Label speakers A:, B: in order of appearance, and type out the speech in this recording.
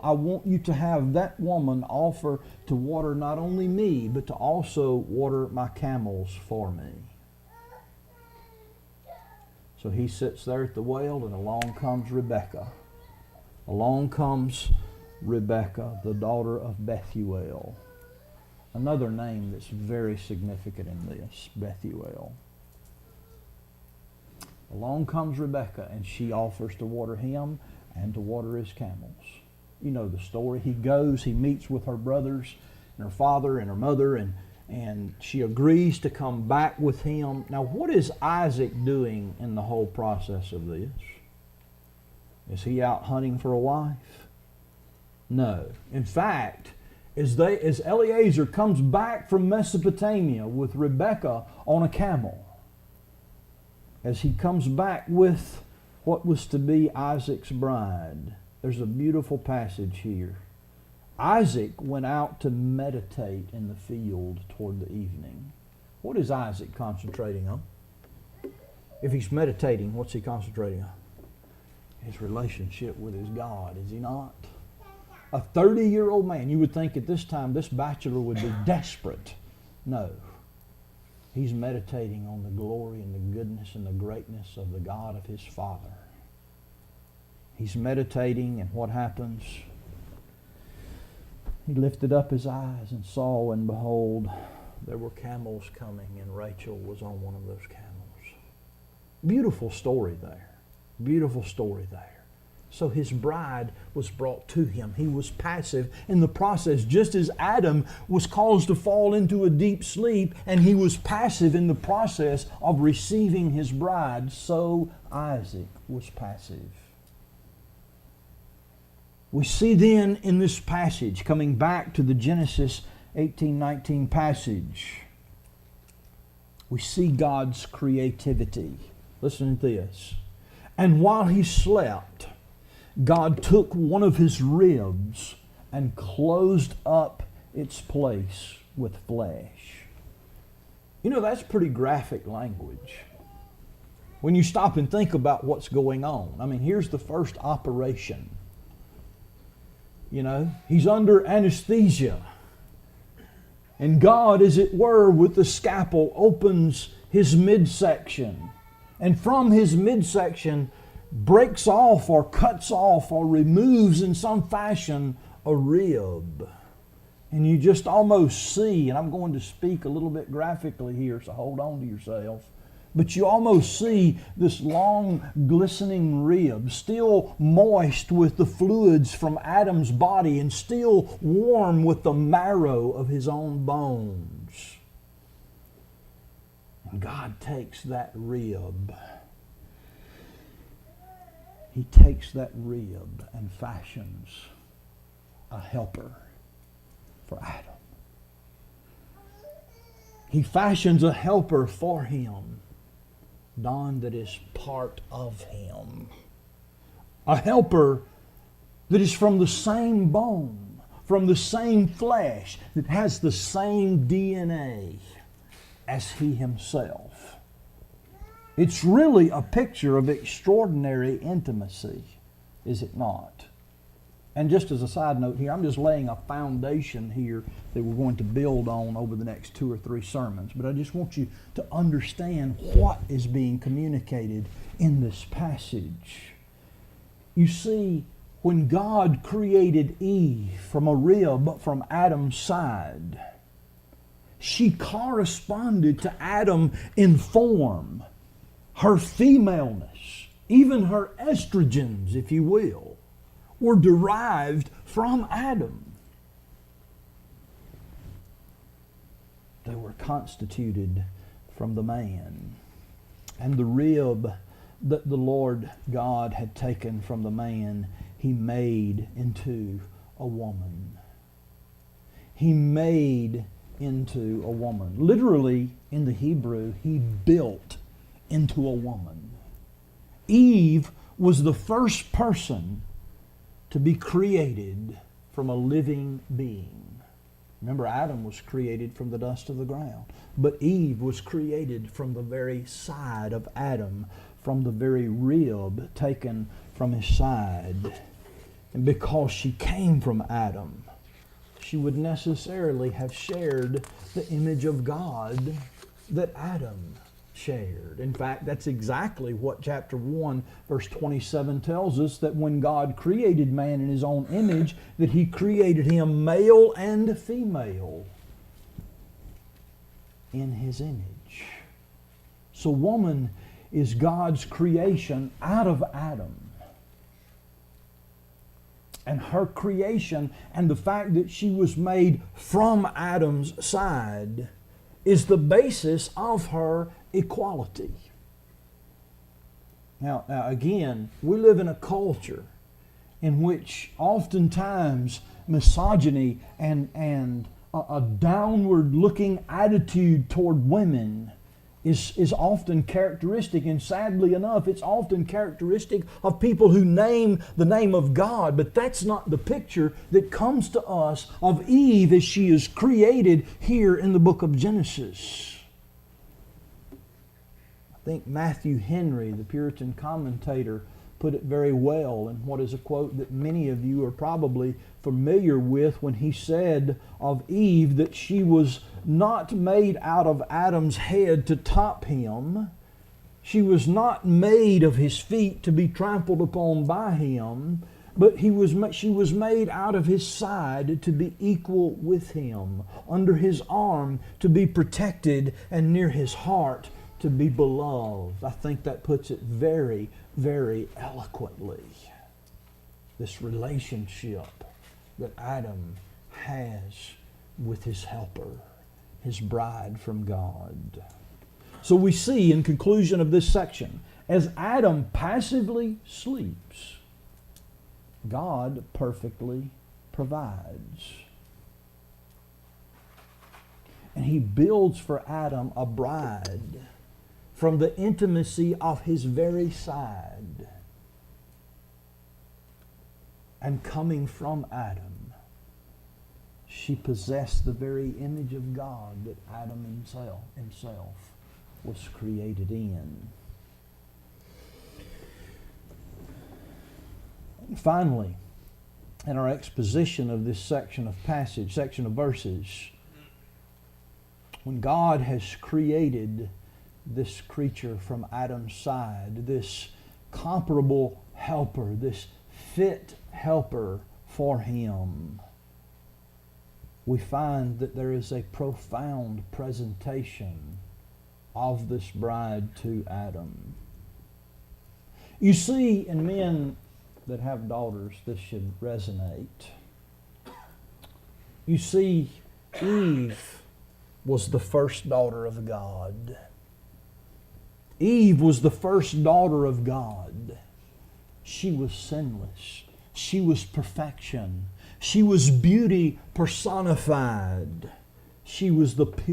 A: I want you to have that woman offer to water not only me, but to also water my camels for me. So he sits there at the well, and along comes Rebekah. Along comes Rebekah, the daughter of Bethuel. Another name that's very significant in this, Bethuel. Along comes Rebekah, and she offers to water him and to water his camels. You know the story. He goes, he meets with her brothers and her father and her mother, and she agrees to come back with him. Now, what is Isaac doing in the whole process of this? Is he out hunting for a wife? No. In fact, as Eliezer comes back from Mesopotamia with Rebekah on a camel, as he comes back with what was to be Isaac's bride, there's a beautiful passage here. Isaac went out to meditate in the field toward the evening. What is Isaac concentrating on? If he's meditating, what's he concentrating on? His relationship with his God, is he not? A 30-year-old man, you would think at this time this bachelor would be desperate. No. He's meditating on the glory and the goodness and the greatness of the God of his father. He's meditating, and what happens? He lifted up his eyes and saw, and behold, there were camels coming, and Rachel was on one of those camels. Beautiful story there. Beautiful story there. So his bride was brought to him. He was passive in the process, just as Adam was caused to fall into a deep sleep, and he was passive in the process of receiving his bride, so Isaac was passive. We see then in this passage, coming back to the Genesis 18:19 passage, we see God's creativity. Listen to this. And while he slept, God took one of his ribs and closed up its place with flesh. You know, that's pretty graphic language. When you stop and think about what's going on. I mean, here's the first operation. You know, he's under anesthesia. And God, as it were, with the scalpel, opens his midsection. And from his midsection breaks off or cuts off or removes in some fashion a rib. And you just almost see, and I'm going to speak a little bit graphically here, so hold on to yourself. But you almost see this long, glistening rib, still moist with the fluids from Adam's body and still warm with the marrow of his own bones. And God takes that rib. He takes that rib and fashions a helper for Adam. He fashions a helper for him, Don, that is part of him. A helper that is from the same bone, from the same flesh, that has the same DNA as he himself. It's really a picture of extraordinary intimacy, is it not? And just as a side note here, I'm just laying a foundation here that we're going to build on over the next 2 or 3 sermons. But I just want you to understand what is being communicated in this passage. You see, when God created Eve from a rib from Adam's side, she corresponded to Adam in form, her femaleness, even her estrogens, if you will, were derived from Adam. They were constituted from the man. And the rib that the Lord God had taken from the man, He made into a woman. He made into a woman. Literally, in the Hebrew, He built into a woman. Eve was the first person to be created from a living being. Remember, Adam was created from the dust of the ground. But Eve was created from the very side of Adam, from the very rib taken from his side. And because she came from Adam, she would necessarily have shared the image of God that Adam shared. In fact, that's exactly what chapter 1, verse 27 tells us, that when God created man in His own image, that He created him male and female in His image. So woman is God's creation out of Adam. And her creation and the fact that she was made from Adam's side is the basis of her equality. Now again, we live in a culture in which oftentimes misogyny and a downward-looking attitude toward women is often characteristic, and sadly enough, it's often characteristic of people who name the name of God, but that's not the picture that comes to us of Eve as she is created here in the book of Genesis. I think Matthew Henry, the Puritan commentator, put it very well in what is a quote that many of you are probably familiar with, when he said of Eve that she was not made out of Adam's head to top him. She was not made of his feet to be trampled upon by him, but she was made out of his side to be equal with him, under his arm to be protected, and near his heart to be beloved. I think that puts it very, very eloquently. This relationship that Adam has with his helper, his bride from God. So we see in conclusion of this section, as Adam passively sleeps, God perfectly provides. And He builds for Adam a bride from the intimacy of his very side. And coming from Adam, she possessed the very image of God that Adam himself was created in. And finally, in our exposition of this section of verses, when God has created this creature from Adam's side, this comparable helper, this fit helper for him, we find that there is a profound presentation of this bride to Adam. You see, in men that have daughters, this should resonate. You see, Eve was the first daughter of God. Eve was the first daughter of God. She was sinless. She was perfection. She was beauty personified. She was the